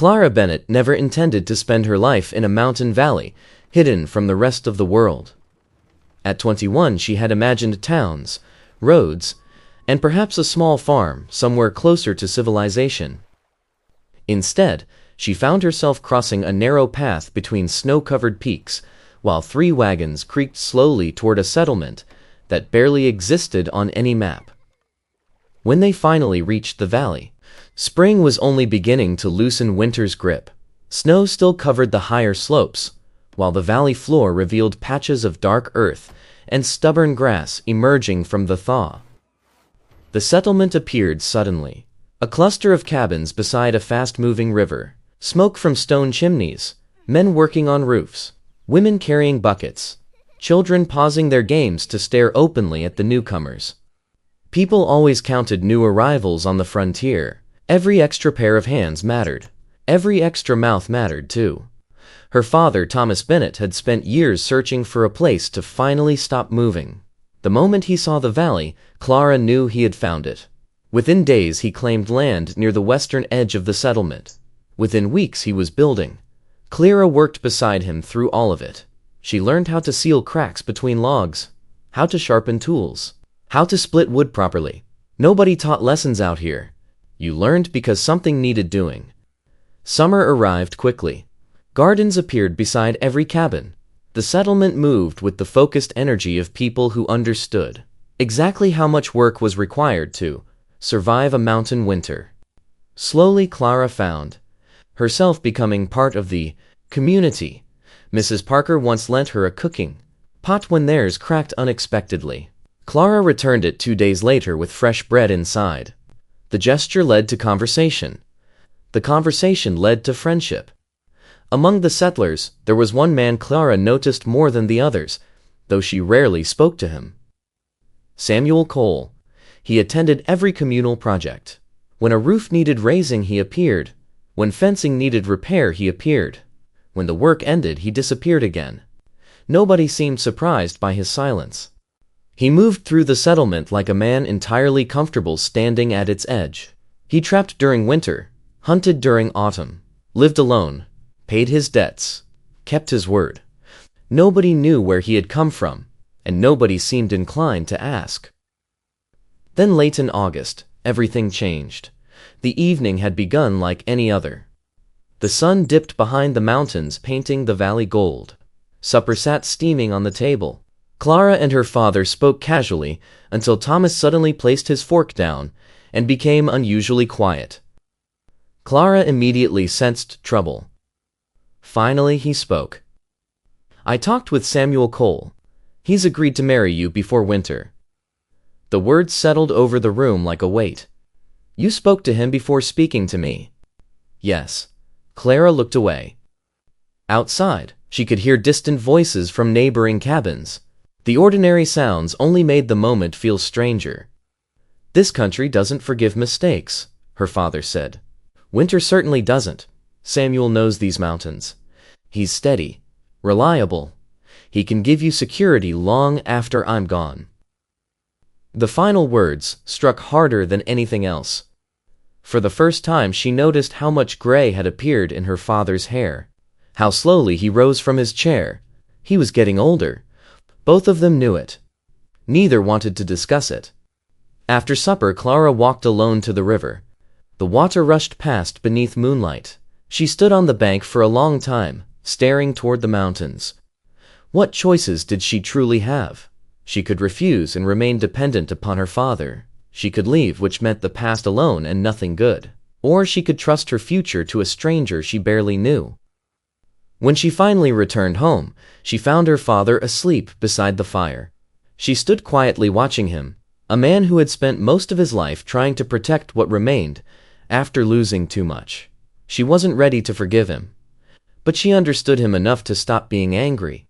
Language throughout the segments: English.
Clara Bennett never intended to spend her life in a mountain valley, hidden from the rest of the world. At 21, she had imagined towns, roads, and perhaps a small farm somewhere closer to civilization. Instead, she found herself crossing a narrow path between snow-covered peaks, while 3 wagons creaked slowly toward a settlement that barely existed on any map. When they finally reached the valley, spring was only beginning to loosen winter's grip. Snow still covered the higher slopes, while the valley floor revealed patches of dark earth and stubborn grass emerging from the thaw. The settlement appeared suddenly, a cluster of cabins beside a fast-moving river, smoke from stone chimneys, men working on roofs, women carrying buckets, children pausing their games to stare openly at the newcomers. People always counted new arrivals on the frontier. Every extra pair of hands mattered. Every extra mouth mattered, too. Her father, Thomas Bennett, had spent years searching for a place to finally stop moving. The moment he saw the valley, Clara knew he had found it. Within days, he claimed land near the western edge of the settlement. Within weeks, he was building. Clara worked beside him through all of it. She learned how to seal cracks between logs, how to sharpen tools, how to split wood properly. Nobody taught lessons out here. You learned because something needed doing. Summer arrived quickly. Gardens appeared beside every cabin. The settlement moved with the focused energy of people who understood exactly how much work was required to survive a mountain winter. Slowly, Clara found herself becoming part of the community. Mrs. Parker once lent her a cooking pot when theirs cracked unexpectedly. Clara returned it 2 days later with fresh bread inside. The gesture led to conversation. The conversation led to friendship. Among the settlers, there was one man Clara noticed more than the others, though she rarely spoke to him. Samuel Cole. He attended every communal project. When a roof needed raising, he appeared. When fencing needed repair, he appeared. When the work ended, he disappeared again. Nobody seemed surprised by his silence. He moved through the settlement like a man entirely comfortable standing at its edge. He trapped during winter, hunted during autumn, lived alone, paid his debts, kept his word. Nobody knew where he had come from, and nobody seemed inclined to ask. Then late in August, everything changed. The evening had begun like any other. The sun dipped behind the mountains, painting the valley gold. Supper sat steaming on the table. Clara and her father spoke casually until Thomas suddenly placed his fork down and became unusually quiet. Clara immediately sensed trouble. Finally, he spoke. "I talked with Samuel Cole. He's agreed to marry you before winter." The words settled over the room like a weight. "You spoke to him before speaking to me?" "Yes." Clara looked away. Outside, she could hear distant voices from neighboring cabins. The ordinary sounds only made the moment feel stranger. "This country doesn't forgive mistakes," her father said. "Winter certainly doesn't. Samuel knows these mountains. He's steady, reliable. He can give you security long after I'm gone." The final words struck harder than anything else. For the first time, she noticed how much gray had appeared in her father's hair. How slowly he rose from his chair. He was getting older. Both of them knew it. Neither wanted to discuss it. After supper, Clara walked alone to the river. The water rushed past beneath moonlight. She stood on the bank for a long time, staring toward the mountains. What choices did she truly have? She could refuse and remain dependent upon her father. She could leave, which meant the past alone and nothing good. Or she could trust her future to a stranger she barely knew. When she finally returned home, she found her father asleep beside the fire. She stood quietly watching him, a man who had spent most of his life trying to protect what remained after losing too much. She wasn't ready to forgive him, but she understood him enough to stop being angry.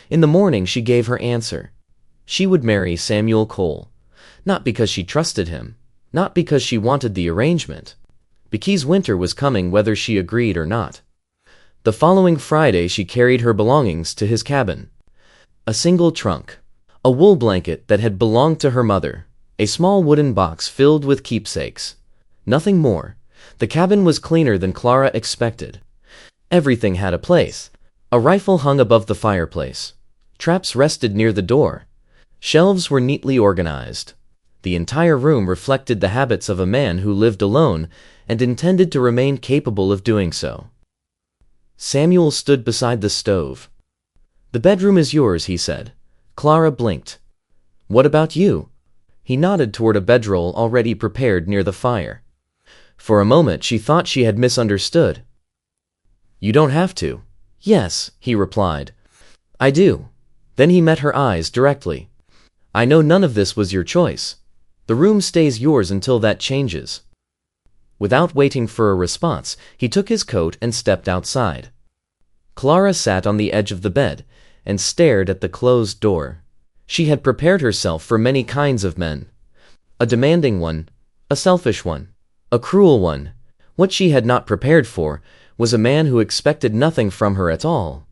In the morning, she gave her answer. She would marry Samuel Cole, not because she trusted him, not because she wanted the arrangement, because winter was coming whether she agreed or not. The following Friday, she carried her belongings to his cabin. A single trunk, a wool blanket that had belonged to her mother, a small wooden box filled with keepsakes. Nothing more. The cabin was cleaner than Clara expected. Everything had a place. A rifle hung above the fireplace. Traps rested near the door. Shelves were neatly organized. The entire room reflected the habits of a man who lived alone and intended to remain capable of doing so. Samuel stood beside the stove. "The bedroom is yours," he said. Clara blinked. "What about you?" He nodded toward a bedroll already prepared near the fire. For a moment she thought she had misunderstood. "You don't have to." "Yes," he replied. "I do." Then he met her eyes directly. "I know none of this was your choice. The room stays yours until that changes." Without waiting for a response, he took his coat and stepped outside. Clara sat on the edge of the bed and stared at the closed door. She had prepared herself for many kinds of men. A demanding one, a selfish one, a cruel one. What she had not prepared for was a man who expected nothing from her at all.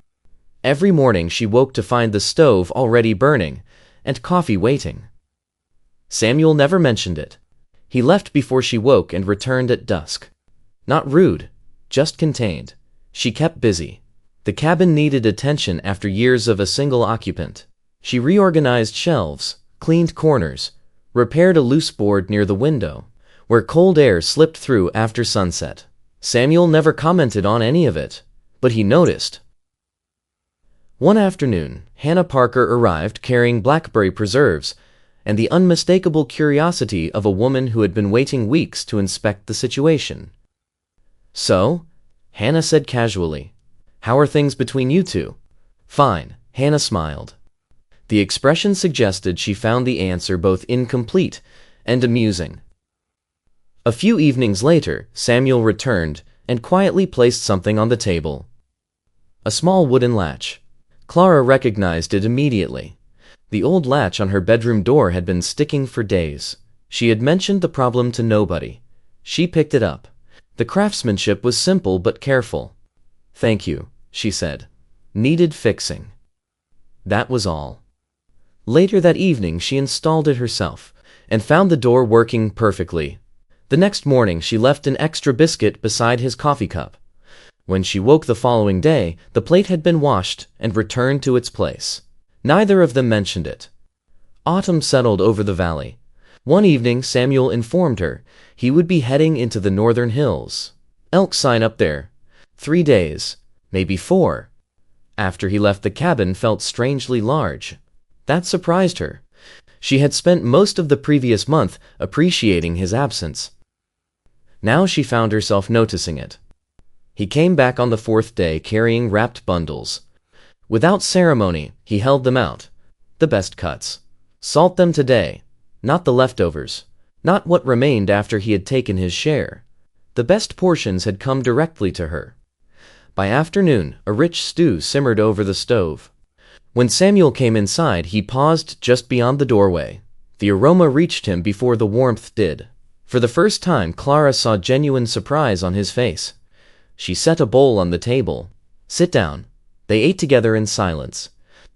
Every morning she woke to find the stove already burning and coffee waiting. Samuel never mentioned it. He left before she woke and returned at dusk. Not rude, just contained. She kept busy. The cabin needed attention after years of a single occupant. She reorganized shelves, cleaned corners, repaired a loose board near the window, where cold air slipped through after sunset. Samuel never commented on any of it, but he noticed. One afternoon, Hannah Parker arrived carrying blackberry preserves and the unmistakable curiosity of a woman who had been waiting weeks to inspect the situation. "So?" Hannah said casually. "How are things between you two?" "Fine," Hannah smiled. The expression suggested she found the answer both incomplete and amusing. A few evenings later, Samuel returned and quietly placed something on the table. A small wooden latch. Clara recognized it immediately. The old latch on her bedroom door had been sticking for days. She had mentioned the problem to nobody. She picked it up. The craftsmanship was simple but careful. "Thank you," she said. "Needed fixing." That was all. Later that evening she installed it herself and found the door working perfectly. The next morning she left an extra biscuit beside his coffee cup. When she woke the following day, the plate had been washed and returned to its place. Neither of them mentioned it. Autumn settled over the valley. One evening Samuel informed her he would be heading into the northern hills. Elk sign up there. 3 days, maybe 4. After he left, the cabin felt strangely large. That surprised her. She had spent most of the previous month appreciating his absence. Now she found herself noticing it. He came back on the 4th day carrying wrapped bundles. Without ceremony, he held them out. The best cuts. Salt them today, not the leftovers, not what remained after he had taken his share. The best portions had come directly to her. By afternoon, a rich stew simmered over the stove. When Samuel came inside, he paused just beyond the doorway. The aroma reached him before the warmth did. For the first time, Clara saw genuine surprise on his face. She set a bowl on the table. "Sit down." They ate together in silence.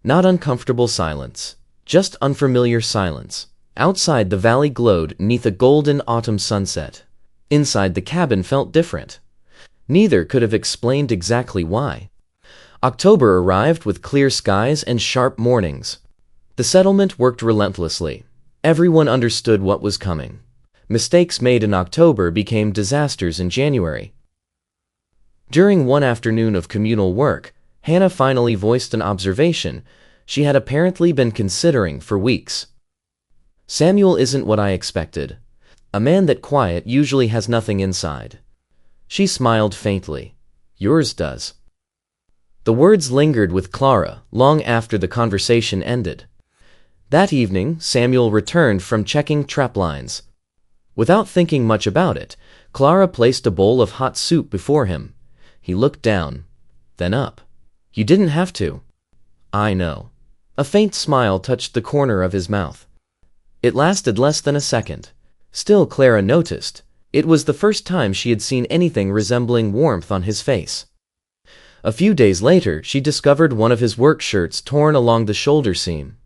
Not uncomfortable silence, just unfamiliar silence. Outside, the valley glowed neath a golden autumn sunset. Inside, the cabin felt different. Neither could have explained exactly why. October arrived with clear skies and sharp mornings. The settlement worked relentlessly. Everyone understood what was coming. Mistakes made in October became disasters in January. During one afternoon of communal work, Hannah finally voiced an observation she had apparently been considering for weeks. "Samuel isn't what I expected. A man that quiet usually has nothing inside." She smiled faintly. "Yours does." The words lingered with Clara long after the conversation ended. That evening, Samuel returned from checking trap lines. Without thinking much about it, Clara placed a bowl of hot soup before him. He looked down, then up. "You didn't have to." "I know." A faint smile touched the corner of his mouth. It lasted less than a second. Still, Clara noticed. It was the first time she had seen anything resembling warmth on his face. A few days later, she discovered one of his work shirts torn along the shoulder seam.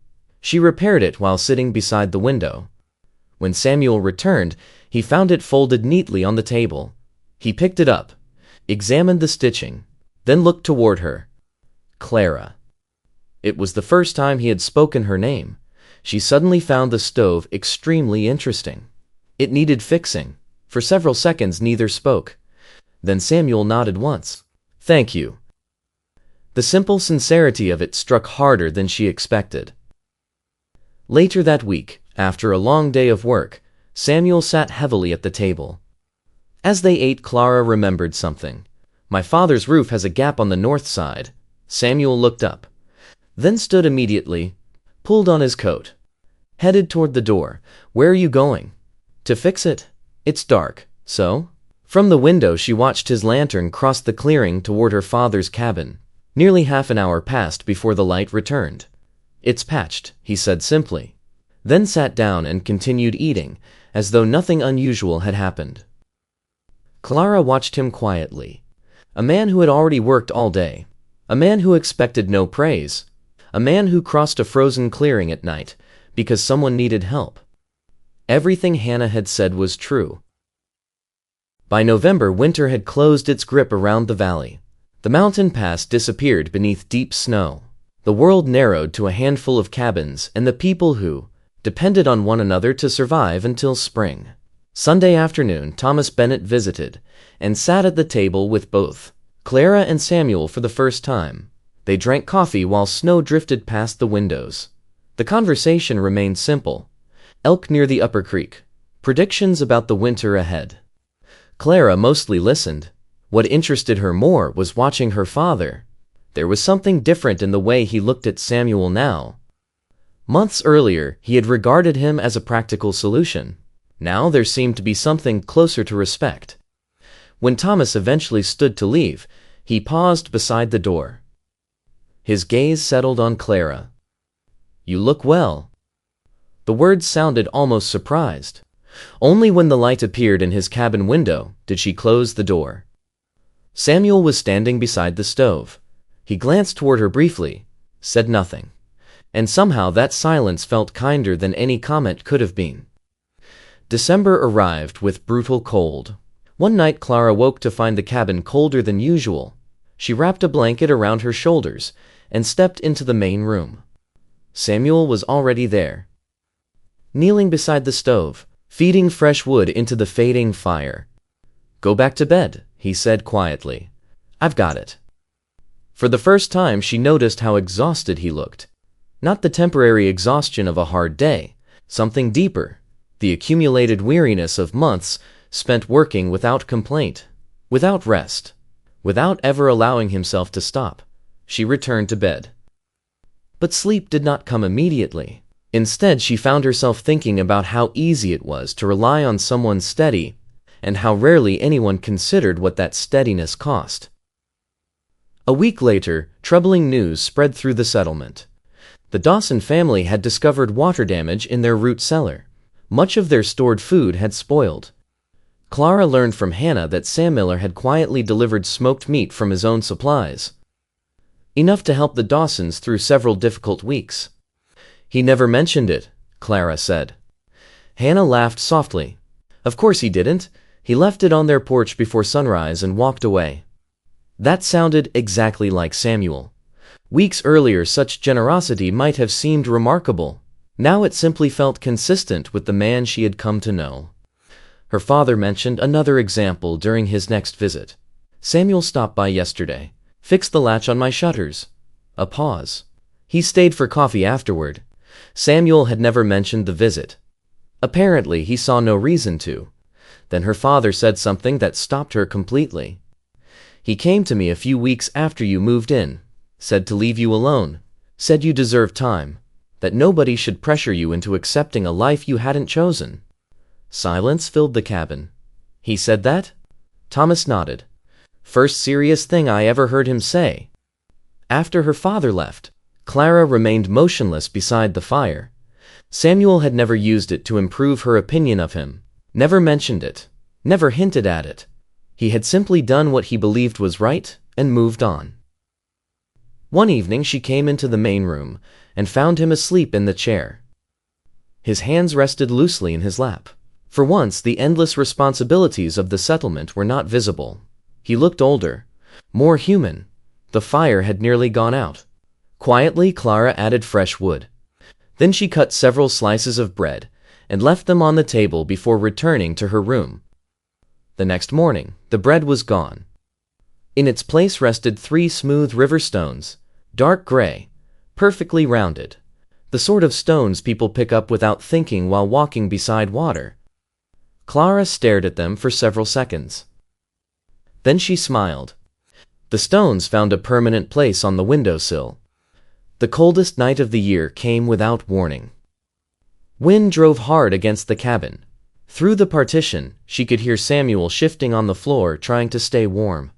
She repaired it while sitting beside the window. When Samuel returned, he found it folded neatly on the table. He picked it up, examined the stitching, then looked toward her. Clara. It was the first time he had spoken her name. She suddenly found the stove extremely interesting. It needed fixing. For several seconds neither spoke. Then Samuel nodded once. "Thank you." The simple sincerity of it struck harder than she expected. Later that week, after a long day of work, Samuel sat heavily at the table. As they ate, Clara remembered something. "My father's roof has a gap on the north side." Samuel looked up, then stood immediately, pulled on his coat, headed toward the door. "Where are you going?" "To fix it. It's dark." "So?" From the window she watched his lantern cross the clearing toward her father's cabin. Nearly half an hour passed before the light returned. "It's patched," he said simply, then sat down and continued eating, as though nothing unusual had happened. Clara watched him quietly. A man who had already worked all day. A man who expected no praise. A man who crossed a frozen clearing at night because someone needed help. Everything Hannah had said was true. By November, winter had closed its grip around the valley. The mountain pass disappeared beneath deep snow. The world narrowed to a handful of cabins and the people who depended on one another to survive until spring. Sunday afternoon, Thomas Bennett visited and sat at the table with both Clara and Samuel for the first time. They drank coffee while snow drifted past the windows. The conversation remained simple. Elk near the upper creek. Predictions about the winter ahead. Clara mostly listened. What interested her more was watching her father. There was something different in the way he looked at Samuel now. Months earlier, he had regarded him as a practical solution. Now there seemed to be something closer to respect. When Thomas eventually stood to leave, he paused beside the door. His gaze settled on Clara. "You look well." The words sounded almost surprised. Only when the light appeared in his cabin window did she close the door. Samuel was standing beside the stove. He glanced toward her briefly, said nothing, and somehow that silence felt kinder than any comment could have been. December arrived with brutal cold. One night Clara woke to find the cabin colder than usual. She wrapped a blanket around her shoulders and stepped into the main room. Samuel was already there, kneeling beside the stove, feeding fresh wood into the fading fire. "Go back to bed," he said quietly. "I've got it." For the first time she noticed how exhausted he looked. Not the temporary exhaustion of a hard day, something deeper, the accumulated weariness of months spent working without complaint, without rest, without ever allowing himself to stop. She returned to bed. But sleep did not come immediately. Instead, she found herself thinking about how easy it was to rely on someone steady, and how rarely anyone considered what that steadiness cost. A week later, troubling news spread through the settlement. The Dawson family had discovered water damage in their root cellar. Much of their stored food had spoiled. Clara learned from Hannah that Sam Miller had quietly delivered smoked meat from his own supplies. Enough to help the Dawsons through several difficult weeks. "He never mentioned it," Clara said. Hannah laughed softly. "Of course he didn't. He left it on their porch before sunrise and walked away." That sounded exactly like Samuel. Weeks earlier, such generosity might have seemed remarkable. Now it simply felt consistent with the man she had come to know. Her father mentioned another example during his next visit. "Samuel stopped by yesterday. Fixed the latch on my shutters." A pause. He stayed for coffee afterward. Samuel had never mentioned the visit. Apparently, he saw no reason to. Then her father said something that stopped her completely. "He came to me a few weeks after you moved in, said to leave you alone, said you deserved time, that nobody should pressure you into accepting a life you hadn't chosen." Silence filled the cabin. "He said that?" Thomas nodded. "First serious thing I ever heard him say." After her father left, Clara remained motionless beside the fire. Samuel had never used it to improve her opinion of him, never mentioned it, never hinted at it. He had simply done what he believed was right and moved on. One evening she came into the main room and found him asleep in the chair. His hands rested loosely in his lap. For once, the endless responsibilities of the settlement were not visible. He looked older, more human. The fire had nearly gone out. Quietly, Clara added fresh wood. Then she cut several slices of bread and left them on the table before returning to her room. The next morning, the bread was gone. In its place rested 3 smooth river stones, dark gray, perfectly rounded, the sort of stones people pick up without thinking while walking beside water. Clara stared at them for several seconds. Then she smiled. The stones found a permanent place on the windowsill. The coldest night of the year came without warning. Wind drove hard against the cabin. Through the partition, she could hear Samuel shifting on the floor, trying to stay warm.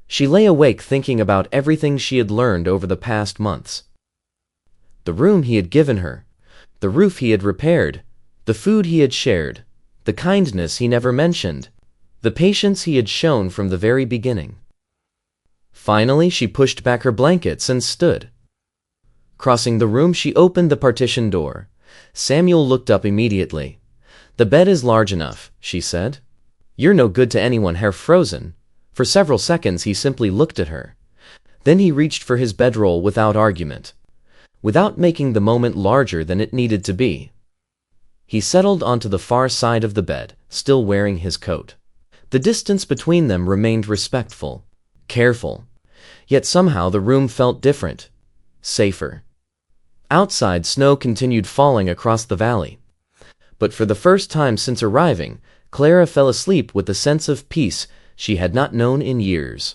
She lay awake thinking about everything she had learned over the past months. The room he had given her, the roof he had repaired, the food he had shared, the kindness he never mentioned, the patience he had shown from the very beginning. Finally, she pushed back her blankets and stood. Crossing the room, she opened the partition door. Samuel looked up immediately. "The bed is large enough," she said. "You're no good to anyone half frozen." For several seconds he simply looked at her. Then he reached for his bedroll without argument, without making the moment larger than it needed to be. He settled onto the far side of the bed, still wearing his coat. The distance between them remained respectful, careful, yet somehow the room felt different, safer. Outside, snow continued falling across the valley. But for the first time since arriving, Clara fell asleep with a sense of peace she had not known in years.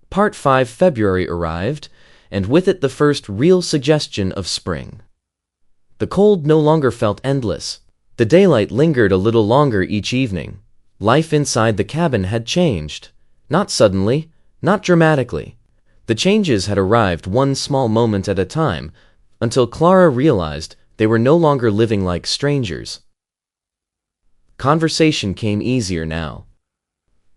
Part 5. February arrived, and with it the first real suggestion of spring. The cold no longer felt endless. The daylight lingered a little longer each evening. Life inside the cabin had changed. Not suddenly, not dramatically. The changes had arrived one small moment at a time, until Clara realized they were no longer living like strangers. Conversation came easier now.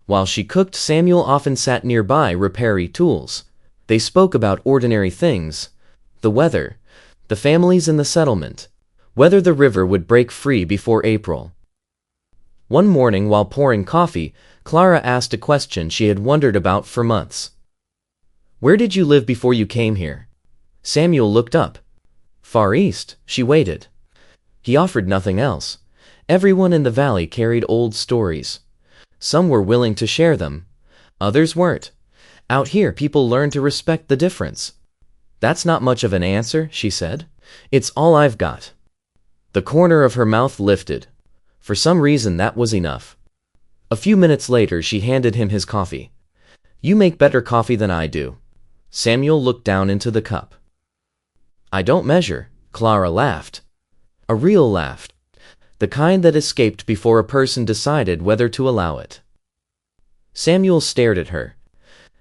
While she cooked, Samuel often sat nearby, repairing tools. They spoke about ordinary things: the weather, the families in the settlement, whether the river would break free before April. One morning, while pouring coffee, Clara asked a question she had wondered about for months. "Where did you live before you came here?" Samuel looked up. "Far East." She waited. He offered nothing else. Everyone in the valley carried old stories. Some were willing to share them. Others weren't. Out here, people learn to respect the difference. "That's not much of an answer," she said. "It's all I've got." The corner of her mouth lifted. For some reason, that was enough. A few minutes later, she handed him his coffee. "You make better coffee than I do." Samuel looked down into the cup. "I don't measure." Clara laughed. A real laugh. The kind that escaped before a person decided whether to allow it. Samuel stared at her.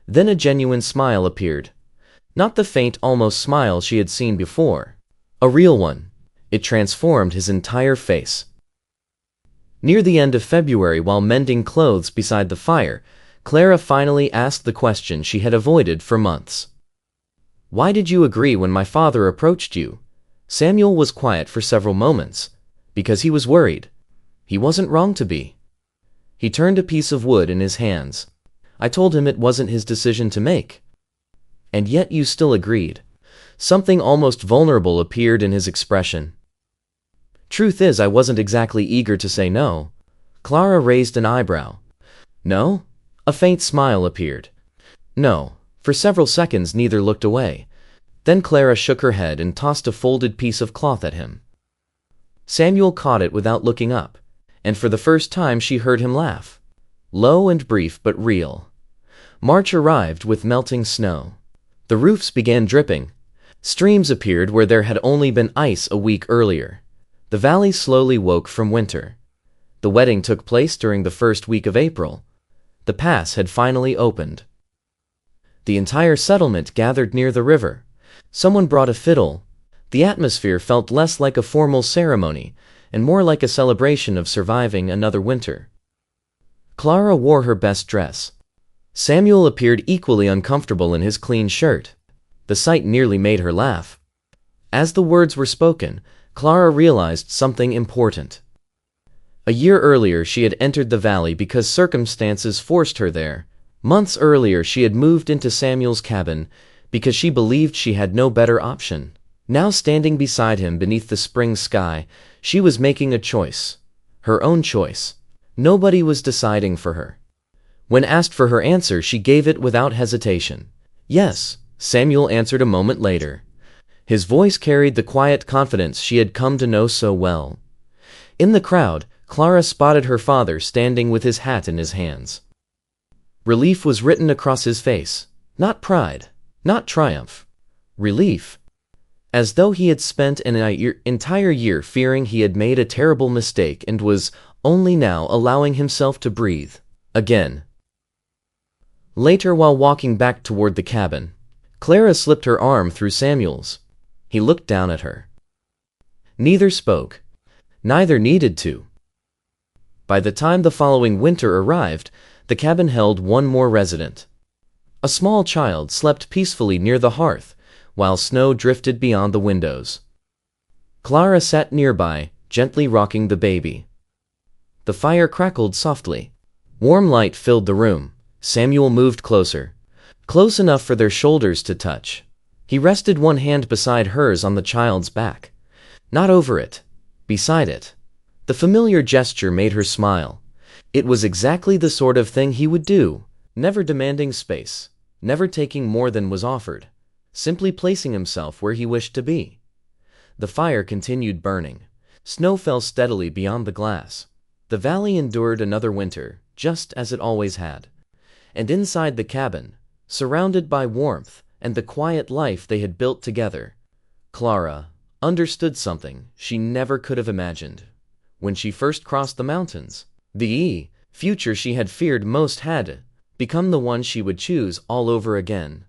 Then a genuine smile appeared. Not the faint, almost smile she had seen before. A real one. It transformed his entire face. Near the end of February, while mending clothes beside the fire, Clara finally asked the question she had avoided for months. "Why did you agree when my father approached you?" Samuel was quiet for several moments. Because he was worried. He wasn't wrong to be. He turned a piece of wood in his hands. "I told him it wasn't his decision to make." "And yet you still agreed." Something almost vulnerable appeared in his expression. "Truth is, I wasn't exactly eager to say no." Clara raised an eyebrow. "No?" A faint smile appeared. "No." For several seconds neither looked away. Then Clara shook her head and tossed a folded piece of cloth at him. Samuel caught it without looking up, and for the first time she heard him laugh. Low and brief but real. March arrived with melting snow. The roofs began dripping. Streams appeared where there had only been ice a week earlier. The valley slowly woke from winter. The wedding took place during the first week of April. The pass had finally opened. The entire settlement gathered near the river. Someone brought a fiddle. The atmosphere felt less like a formal ceremony and more like a celebration of surviving another winter. Clara wore her best dress. Samuel appeared equally uncomfortable in his clean shirt. The sight nearly made her laugh. As the words were spoken, Clara realized something important. A year earlier she had entered the valley because circumstances forced her there. Months earlier she had moved into Samuel's cabin because she believed she had no better option. Now standing beside him beneath the spring sky, she was making a choice. Her own choice. Nobody was deciding for her. When asked for her answer, she gave it without hesitation. Yes, Samuel answered a moment later. His voice carried the quiet confidence she had come to know so well. In the crowd, Clara spotted her father standing with his hat in his hands. Relief was written across his face. Not pride, not triumph. Relief. As though he had spent an entire year fearing he had made a terrible mistake and was only now allowing himself to breathe again. Later, while walking back toward the cabin, Clara slipped her arm through Samuel's. He looked down at her. Neither spoke. Neither needed to. By the time the following winter arrived, the cabin held one more resident. A small child slept peacefully near the hearth, while snow drifted beyond the windows. Clara sat nearby, gently rocking the baby. The fire crackled softly. Warm light filled the room. Samuel moved closer. Close enough for their shoulders to touch. He rested one hand beside hers on the child's back. Not over it. Beside it. The familiar gesture made her smile. It was exactly the sort of thing he would do, never demanding space, never taking more than was offered, simply placing himself where he wished to be. The fire continued burning. Snow fell steadily beyond the glass. The valley endured another winter, just as it always had. And inside the cabin, surrounded by warmth and the quiet life they had built together, Clara understood something she never could have imagined. When she first crossed the mountains, the future she had feared most had become the one she would choose all over again.